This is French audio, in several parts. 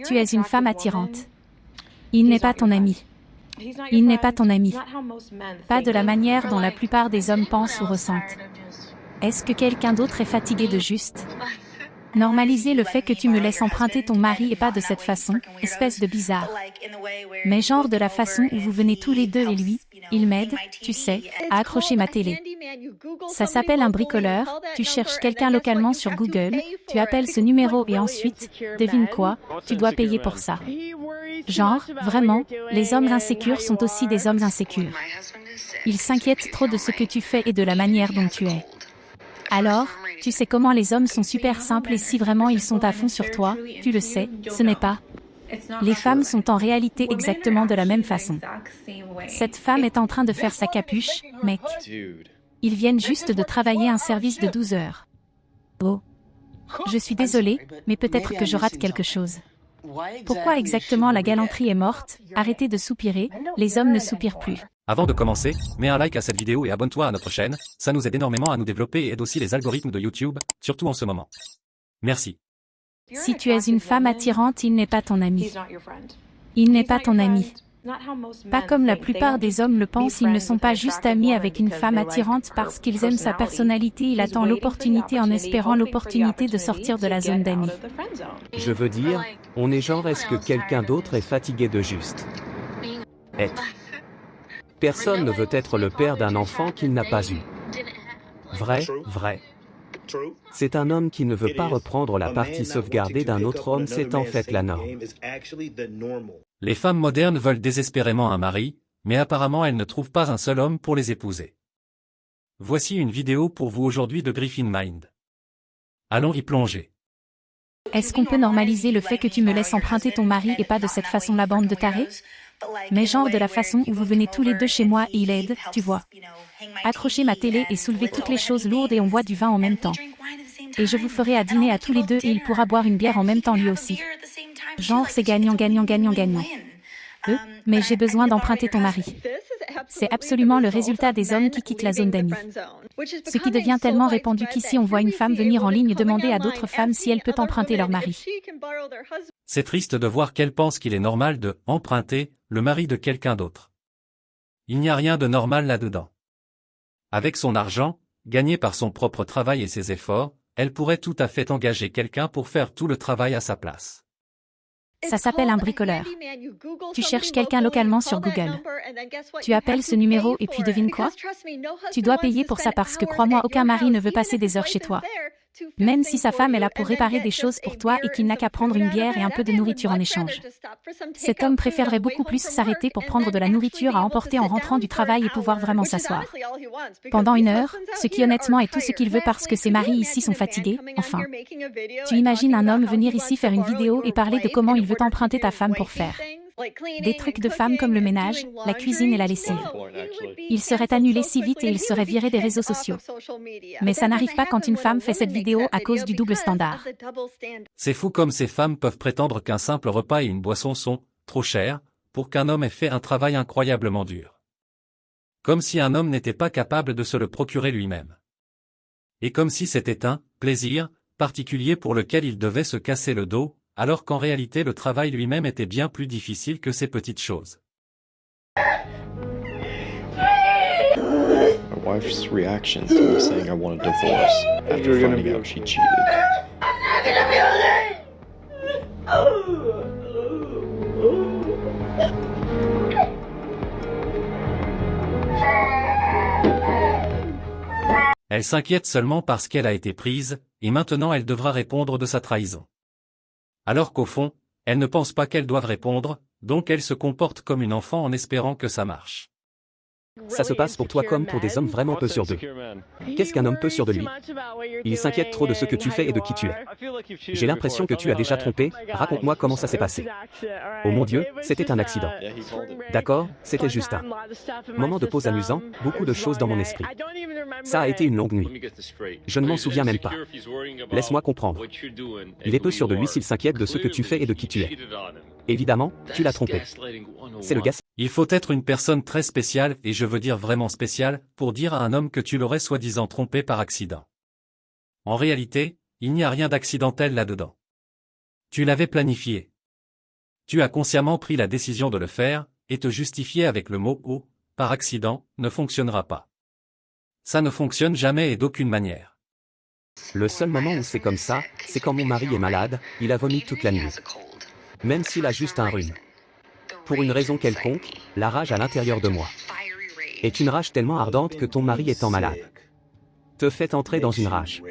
Tu es une femme attirante. Il n'est pas ton ami. Il n'est pas ton ami. Pas de la manière dont la plupart des hommes pensent ou ressentent. Est-ce que quelqu'un d'autre est fatigué de juste? Normaliser le fait que tu me laisses emprunter ton mari et pas de cette façon, espèce de bizarre. Mais genre de la façon où vous venez tous les deux et lui, il m'aide, tu sais, à accrocher ma télé. Ça s'appelle un bricoleur, tu cherches quelqu'un localement sur Google, tu appelles ce numéro et ensuite, devine quoi, tu dois payer pour ça. Genre, vraiment, les hommes insécures sont aussi des hommes insécures. Ils s'inquiètent trop de ce que tu fais et de la manière dont tu es. Alors, tu sais comment les hommes sont super simples et si vraiment ils sont à fond sur toi, tu le sais, ce n'est pas. Les femmes sont en réalité exactement de la même façon. Cette femme est en train de faire sa capuche, mec. Ils viennent juste de travailler un service de 12 heures. Oh. Je suis désolée, mais peut-être que je rate quelque chose. Pourquoi exactement la galanterie est morte? Arrêtez de soupirer, les hommes ne soupirent plus. Avant de commencer, mets un like à cette vidéo et abonne-toi à notre chaîne, ça nous aide énormément à nous développer et aide aussi les algorithmes de YouTube, surtout en ce moment. Merci. Si tu es une femme attirante, il n'est pas ton ami. Il n'est pas ton ami. Pas comme la plupart des hommes le pensent, ils ne sont pas juste amis avec une femme attirante parce qu'ils aiment sa personnalité, il attend l'opportunité en espérant l'opportunité de sortir de la zone d'amis. Je veux dire, on est genre est-ce que quelqu'un d'autre est fatigué de juste être. Personne ne veut être le père d'un enfant qu'il n'a pas eu. Vrai, vrai. C'est un homme qui ne veut pas reprendre la partie sauvegardée d'un autre homme, c'est en fait la norme. Les femmes modernes veulent désespérément un mari, mais apparemment elles ne trouvent pas un seul homme pour les épouser. Voici une vidéo pour vous aujourd'hui de Griffin Mind. Allons y plonger. Est-ce qu'on peut normaliser le fait que tu me laisses emprunter ton mari et pas de cette façon la bande de tarés? Mais genre de la façon où vous venez tous les deux chez moi et il aide, tu vois. Accrocher ma télé et soulever toutes les choses lourdes et on boit du vin en même temps. Et je vous ferai à dîner à tous les deux et il pourra boire une bière en même temps lui aussi. Genre c'est gagnant, gagnant, gagnant, gagnant. Mais j'ai besoin d'emprunter ton mari. C'est absolument le résultat des hommes qui quittent la zone d'amis. Ce qui devient tellement répandu qu'ici on voit une femme venir en ligne demander à d'autres femmes si elle peut emprunter leur mari. C'est triste de voir qu'elle pense qu'il est normal de « emprunter » le mari de quelqu'un d'autre. Il n'y a rien de normal là-dedans. Avec son argent, gagné par son propre travail et ses efforts, elle pourrait tout à fait engager quelqu'un pour faire tout le travail à sa place. Ça s'appelle un bricoleur. Tu cherches quelqu'un localement sur Google. Tu appelles ce numéro et puis devine quoi? Tu dois payer pour ça parce que crois-moi, aucun mari ne veut passer des heures chez toi. Même si sa femme est là pour réparer des choses pour toi et qu'il n'a qu'à prendre une bière et un peu de nourriture en échange. Cet homme préférerait beaucoup plus s'arrêter pour prendre de la nourriture à emporter en rentrant du travail et pouvoir vraiment s'asseoir. Pendant une heure, ce qui honnêtement est tout ce qu'il veut parce que ses maris ici sont fatigués, enfin. Tu imagines un homme venir ici faire une vidéo et parler de comment il veut emprunter ta femme pour faire des trucs de femmes comme le ménage, la cuisine et la lessive. Il serait annulé si vite et il serait viré des réseaux sociaux. Mais ça n'arrive pas quand une femme fait cette vidéo à cause du double standard. C'est fou comme ces femmes peuvent prétendre qu'un simple repas et une boisson sont trop chers pour qu'un homme ait fait un travail incroyablement dur. Comme si un homme n'était pas capable de se le procurer lui-même. Et comme si c'était un plaisir particulier pour lequel il devait se casser le dos, alors qu'en réalité le travail lui-même était bien plus difficile que ces petites choses. My wife's reaction to me saying I want a divorce after finding out she cheated. Elle s'inquiète seulement parce qu'elle a été prise, et maintenant elle devra répondre de sa trahison. Alors qu'au fond, elle ne pense pas qu'elle doive répondre, donc elle se comporte comme une enfant en espérant que ça marche. Ça se passe pour toi comme pour des hommes vraiment peu sûrs d'eux. Qu'est-ce qu'un homme peu sûr de lui? Il s'inquiète trop de ce que tu fais et de qui tu es. J'ai l'impression que tu as déjà trompé, raconte-moi comment ça s'est passé. Oh mon Dieu, c'était un accident. D'accord, c'était juste un moment de pause amusant, beaucoup de choses dans mon esprit. Ça a été une longue nuit. Je ne m'en souviens même pas. Laisse-moi comprendre. Il est peu sûr de lui s'il s'inquiète de ce que tu fais et de qui tu es. Évidemment, tu l'as trompé. C'est le gars. Il faut être une personne très spéciale, et je veux dire vraiment spéciale, pour dire à un homme que tu l'aurais soi-disant trompé par accident. En réalité, il n'y a rien d'accidentel là-dedans. Tu l'avais planifié. Tu as consciemment pris la décision de le faire, et te justifier avec le mot « oh », par accident, ne fonctionnera pas. Ça ne fonctionne jamais et d'aucune manière. Le seul moment où c'est comme ça, c'est quand mon mari est malade, il a vomi toute la nuit. Même s'il a juste un rhume. Pour une raison quelconque, la rage à l'intérieur de moi est une rage tellement ardente que ton mari étant malade te fait entrer dans une rage.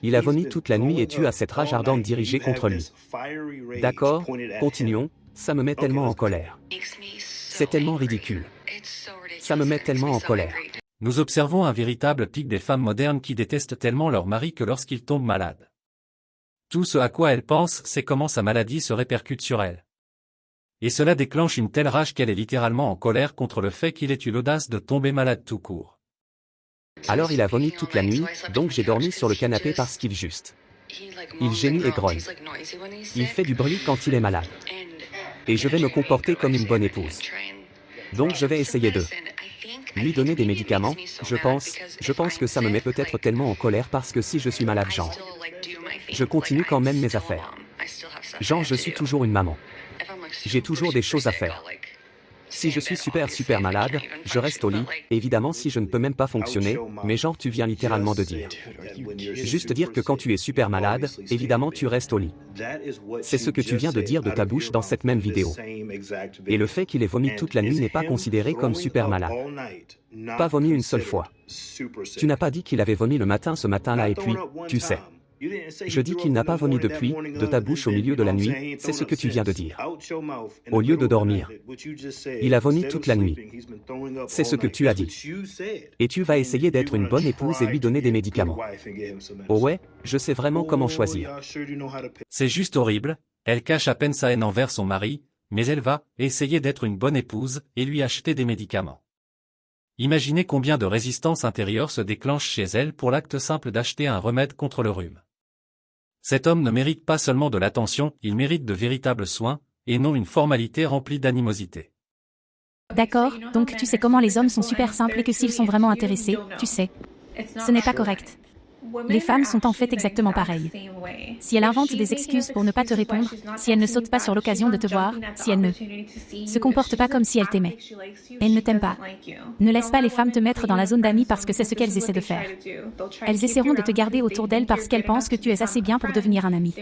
Il a vomi toute la nuit et tu as cette rage ardente dirigée contre lui. D'accord, continuons, ça me met tellement en colère. C'est tellement ridicule. Ça me met tellement en colère. Nous observons un véritable pic des femmes modernes qui détestent tellement leur mari que lorsqu'il tombe malade. Tout ce à quoi elles pensent, c'est comment sa maladie se répercute sur elle. Et cela déclenche une telle rage qu'elle est littéralement en colère contre le fait qu'il ait eu l'audace de tomber malade tout court. Alors il a vomi toute la nuit, donc j'ai dormi sur le canapé parce qu'il juste. Il gémit et grogne. Il fait du bruit quand il est malade. Et je vais me comporter comme une bonne épouse. Donc je vais essayer de lui donner des médicaments, je pense que ça me met peut-être tellement en colère parce que si je suis malade, genre, je continue quand même mes affaires. Genre je suis toujours une maman. J'ai toujours des choses à faire. Si je suis super malade, je reste au lit, évidemment si je ne peux même pas fonctionner, mais genre tu viens littéralement de dire. Juste dire que quand tu es super malade, évidemment tu restes au lit. C'est ce que tu viens de dire de ta bouche dans cette même vidéo. Et le fait qu'il ait vomi toute la nuit n'est pas considéré comme super malade. Pas vomi une seule fois. Tu n'as pas dit qu'il avait vomi le matin ce matin-là et puis, tu sais. Je dis qu'il n'a pas vomi depuis, de ta bouche au milieu de la nuit, c'est ce que tu viens de dire. Au lieu de dormir. Il a vomi toute la nuit. C'est ce que tu as dit. Et tu vas essayer d'être une bonne épouse et lui donner des médicaments. Oh ouais, je sais vraiment comment choisir. C'est juste horrible, elle cache à peine sa haine envers son mari, mais elle va essayer d'être une bonne épouse et lui acheter des médicaments. Imaginez combien de résistance intérieure se déclenche chez elle pour l'acte simple d'acheter un remède contre le rhume. Cet homme ne mérite pas seulement de l'attention, il mérite de véritables soins, et non une formalité remplie d'animosité. D'accord, donc tu sais comment les hommes sont super simples et que s'ils sont vraiment intéressés, tu sais. Ce n'est pas correct. Les femmes sont en fait exactement pareilles. Si elle invente des excuses pour ne pas te répondre, si elle ne saute pas sur l'occasion de te voir, si elle ne se comporte pas comme si elle t'aimait, elle ne t'aime pas. Ne laisse pas les femmes te mettre dans la zone d'amis parce que c'est ce qu'elles essaient de faire. Elles essaieront de te garder autour d'elles parce qu'elles pensent que tu es assez bien pour devenir un ami.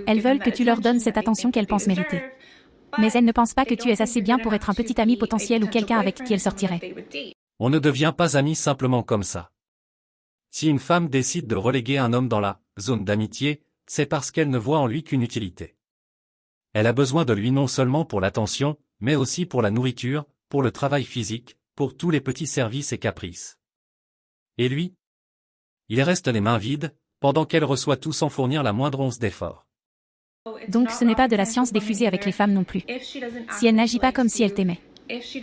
Elles veulent que tu leur donnes cette attention qu'elles pensent mériter. Mais elles ne pensent pas que tu es assez bien pour être un petit ami potentiel ou quelqu'un avec qui elles sortiraient. On ne devient pas ami simplement comme ça. Si une femme décide de reléguer un homme dans la zone d'amitié, c'est parce qu'elle ne voit en lui qu'une utilité. Elle a besoin de lui non seulement pour l'attention, mais aussi pour la nourriture, pour le travail physique, pour tous les petits services et caprices. Et lui? Il reste les mains vides, pendant qu'elle reçoit tout sans fournir la moindre once d'effort. Donc ce n'est pas de la science diffusée avec les femmes non plus. Si elle n'agit pas comme si elle t'aimait.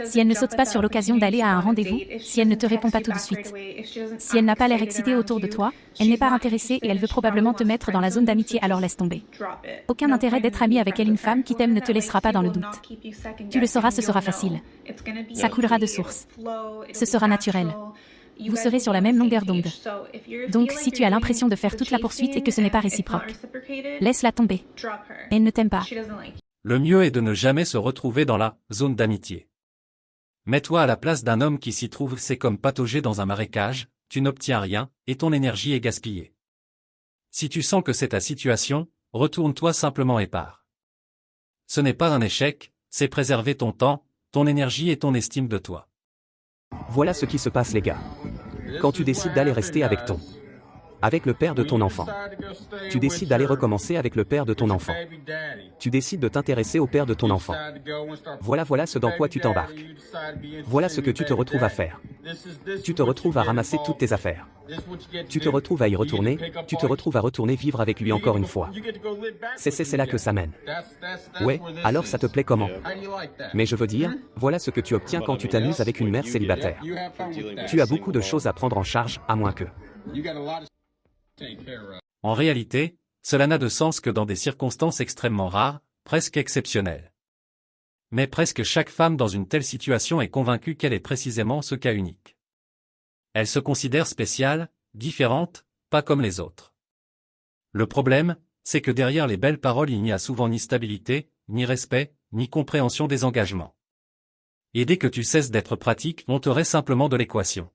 Si elle ne saute pas sur l'occasion d'aller à un rendez-vous, si elle ne te répond pas tout de suite, si elle n'a pas l'air excitée autour de toi, elle n'est pas intéressée et elle veut probablement te mettre dans la zone d'amitié, alors laisse tomber. Aucun intérêt d'être ami avec elle, une femme qui t'aime ne te laissera pas dans le doute. Tu le sauras, ce sera facile. Ça coulera de source. Ce sera naturel. Vous serez sur la même longueur d'onde. Donc si tu as l'impression de faire toute la poursuite et que ce n'est pas réciproque, laisse-la tomber. Elle ne t'aime pas. Le mieux est de ne jamais se retrouver dans la zone d'amitié. Mets-toi à la place d'un homme qui s'y trouve, c'est comme patauger dans un marécage, tu n'obtiens rien, et ton énergie est gaspillée. Si tu sens que c'est ta situation, retourne-toi simplement et pars. Ce n'est pas un échec, c'est préserver ton temps, ton énergie et ton estime de toi. Voilà ce qui se passe les gars. Quand tu décides d'aller rester avec le père de ton enfant. Tu décides d'aller recommencer avec le père de ton enfant. Tu décides de t'intéresser au père de ton enfant. Voilà ce dans quoi tu t'embarques. Voilà ce que tu te retrouves à faire. Tu te retrouves à ramasser toutes tes affaires. Tu te retrouves à y retourner, tu te retrouves à retourner vivre avec lui encore une fois. C'est là que ça mène. Ouais, alors ça te plaît comment? Mais je veux dire, voilà ce que tu obtiens quand tu t'amuses avec une mère célibataire. Tu as beaucoup de choses à prendre en charge, à moins que... En réalité, cela n'a de sens que dans des circonstances extrêmement rares, presque exceptionnelles. Mais presque chaque femme dans une telle situation est convaincue qu'elle est précisément ce cas unique. Elle se considère spéciale, différente, pas comme les autres. Le problème, c'est que derrière les belles paroles il n'y a souvent ni stabilité, ni respect, ni compréhension des engagements. Et dès que tu cesses d'être pratique, on te reste simplement de l'équation.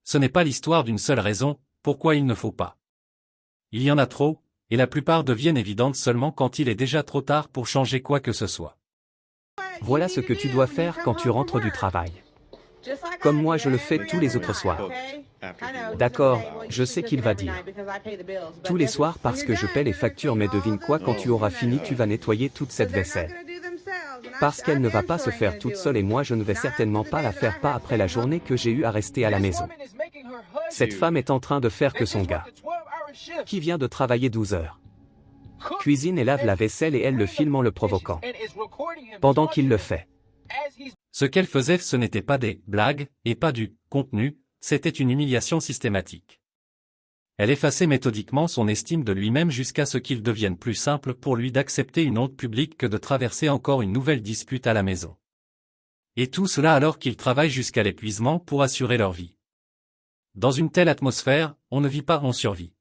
Ce n'est pas l'histoire d'une seule raison, pourquoi il ne faut pas. Il y en a trop, et la plupart deviennent évidentes seulement quand il est déjà trop tard pour changer quoi que ce soit. Voilà ce que tu dois faire quand tu rentres du travail. Comme moi je le fais tous les autres soirs. D'accord, je sais qu'il va dire. Tous les soirs parce que je paie les factures, mais devine quoi, quand tu auras fini tu vas nettoyer toute cette vaisselle. Parce qu'elle ne va pas se faire toute seule et moi je ne vais certainement pas la faire, pas après la journée que j'ai eu à rester à la maison. Cette femme est en train de faire que son gars, qui vient de travailler 12 heures, cuisine et lave la vaisselle et elle le filme en le provoquant pendant qu'il le fait. Ce qu'elle faisait, ce n'était pas des blagues, et pas du contenu, c'était une humiliation systématique. Elle effaçait méthodiquement son estime de lui-même jusqu'à ce qu'il devienne plus simple pour lui d'accepter une honte publique que de traverser encore une nouvelle dispute à la maison. Et tout cela alors qu'ils travaillent jusqu'à l'épuisement pour assurer leur vie. Dans une telle atmosphère, on ne vit pas, on survit.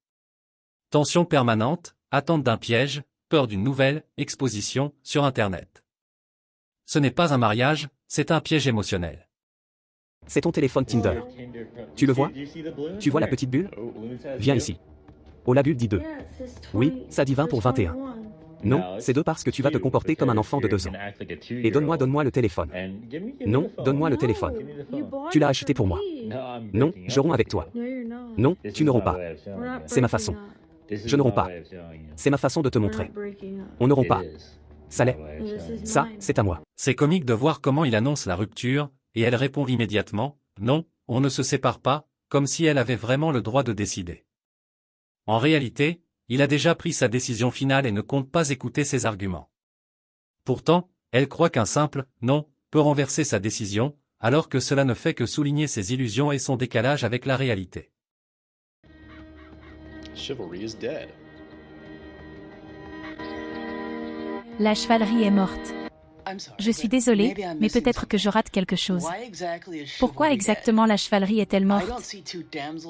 Tension permanente, attente d'un piège, peur d'une nouvelle exposition sur Internet. Ce n'est pas un mariage, c'est un piège émotionnel. C'est ton téléphone Tinder. Tu le vois? Tu vois la petite bulle? Viens ici. Oh, la bulle dit 2. Oui, ça dit 20 pour 21. Non, c'est 2 parce que tu vas te comporter comme un enfant de 2 ans. Et donne-moi le téléphone. Non, donne-moi le téléphone. Tu l'as acheté pour moi. Non, je romps avec toi. Non, tu ne romps pas. C'est ma façon. Je ne romps pas. C'est ma façon de te montrer. On ne rompt pas. Ça l'est. Ça, c'est à moi. C'est comique de voir comment il annonce la rupture, et elle répond immédiatement, non, on ne se sépare pas, comme si elle avait vraiment le droit de décider. En réalité, il a déjà pris sa décision finale et ne compte pas écouter ses arguments. Pourtant, elle croit qu'un simple « non » peut renverser sa décision, alors que cela ne fait que souligner ses illusions et son décalage avec la réalité. Chivalry is dead. La chevalerie est morte. Je suis désolée, mais peut-être que je rate quelque chose. Pourquoi exactement la chevalerie est-elle morte?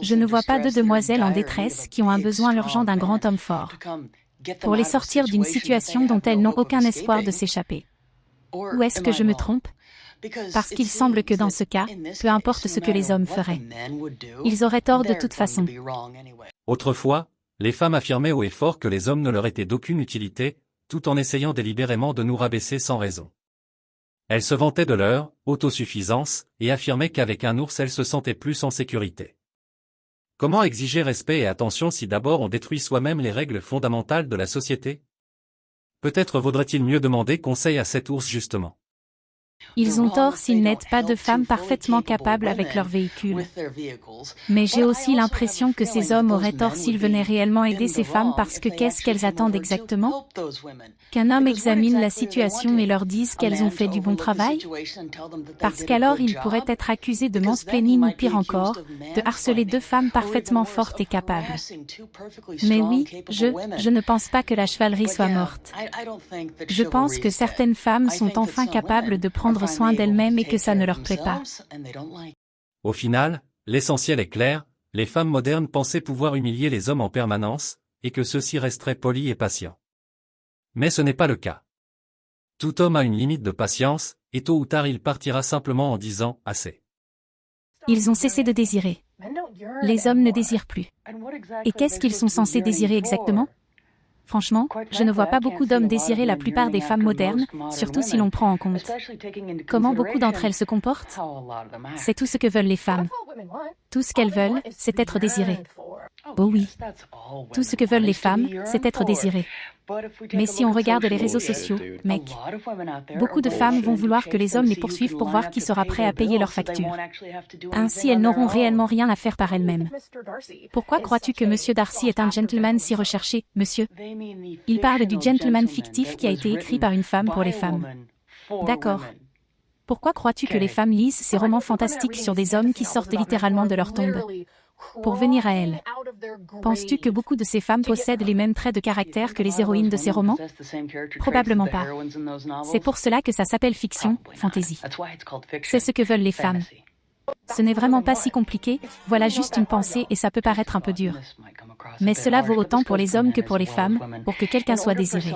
Je ne vois pas deux demoiselles en détresse qui ont un besoin urgent d'un grand homme fort pour les sortir d'une situation dont elles n'ont aucun espoir de s'échapper. Ou est-ce que je me trompe? Parce qu'il semble que dans ce cas, peu importe ce que les hommes feraient, ils auraient tort de toute façon. Autrefois, les femmes affirmaient haut et fort que les hommes ne leur étaient d'aucune utilité, tout en essayant délibérément de nous rabaisser sans raison. Elles se vantaient de leur autosuffisance et affirmaient qu'avec un ours elles se sentaient plus en sécurité. Comment exiger respect et attention si d'abord on détruit soi-même les règles fondamentales de la société? Peut-être vaudrait-il mieux demander conseil à cet ours justement. Ils ont tort s'ils n'aident pas de femmes parfaitement capables avec leur véhicule. Mais j'ai aussi l'impression que ces hommes auraient tort s'ils venaient réellement aider ces femmes parce que qu'est-ce qu'elles attendent exactement? Qu'un homme examine la situation et leur dise qu'elles ont fait du bon travail? Parce qu'alors ils pourraient être accusés de mansplaining ou pire encore, de harceler deux femmes parfaitement fortes et capables. Mais oui, je ne pense pas que la chevalerie soit morte. Je pense que certaines femmes sont enfin capables de prendre soin d'elles-mêmes et que ça ne leur plaît pas. Au final, l'essentiel est clair, les femmes modernes pensaient pouvoir humilier les hommes en permanence, et que ceux-ci resteraient polis et patients. Mais ce n'est pas le cas. Tout homme a une limite de patience, et tôt ou tard il partira simplement en disant « assez ». Ils ont cessé de désirer. Les hommes ne désirent plus. Et qu'est-ce qu'ils sont censés désirer exactement? Franchement, je ne vois pas beaucoup d'hommes désirer la plupart des femmes modernes, surtout si l'on prend en compte comment beaucoup d'entre elles se comportent. C'est tout ce que veulent les femmes. Tout ce qu'elles veulent, c'est être désirées. Oh oui. Tout ce que veulent les femmes, c'est être désirées. Mais si on regarde les réseaux sociaux, mec, beaucoup de femmes vont vouloir que les hommes les poursuivent pour voir qui sera prêt à payer leurs factures. Ainsi, elles n'auront réellement rien à faire par elles-mêmes. Pourquoi crois-tu que Monsieur Darcy est un gentleman si recherché, monsieur? Il parle du gentleman fictif qui a été écrit par une femme pour les femmes. D'accord. Pourquoi crois-tu que les femmes lisent ces romans fantastiques sur des hommes qui sortent littéralement de leur tombe pour venir à elles? Penses-tu que beaucoup de ces femmes possèdent les mêmes traits de caractère que les héroïnes de ces romans? Probablement pas. C'est pour cela que ça s'appelle fiction, fantasy. C'est ce que veulent les femmes. Ce n'est vraiment pas si compliqué, voilà juste une pensée et ça peut paraître un peu dur. Mais cela vaut autant pour les hommes que pour les femmes, pour que quelqu'un soit désiré.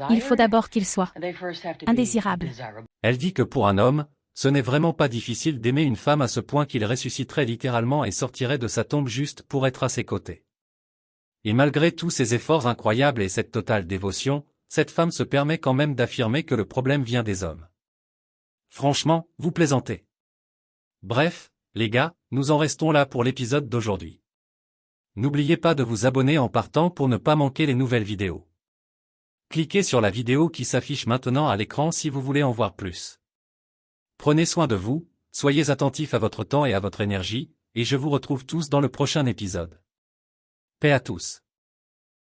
Il faut d'abord qu'il soit indésirable. Elle dit que pour un homme, ce n'est vraiment pas difficile d'aimer une femme à ce point qu'il ressusciterait littéralement et sortirait de sa tombe juste pour être à ses côtés. Et malgré tous ces efforts incroyables et cette totale dévotion, cette femme se permet quand même d'affirmer que le problème vient des hommes. Franchement, vous plaisantez. Bref, les gars, nous en restons là pour l'épisode d'aujourd'hui. N'oubliez pas de vous abonner en partant pour ne pas manquer les nouvelles vidéos. Cliquez sur la vidéo qui s'affiche maintenant à l'écran si vous voulez en voir plus. Prenez soin de vous, soyez attentifs à votre temps et à votre énergie, et je vous retrouve tous dans le prochain épisode. Paix à tous.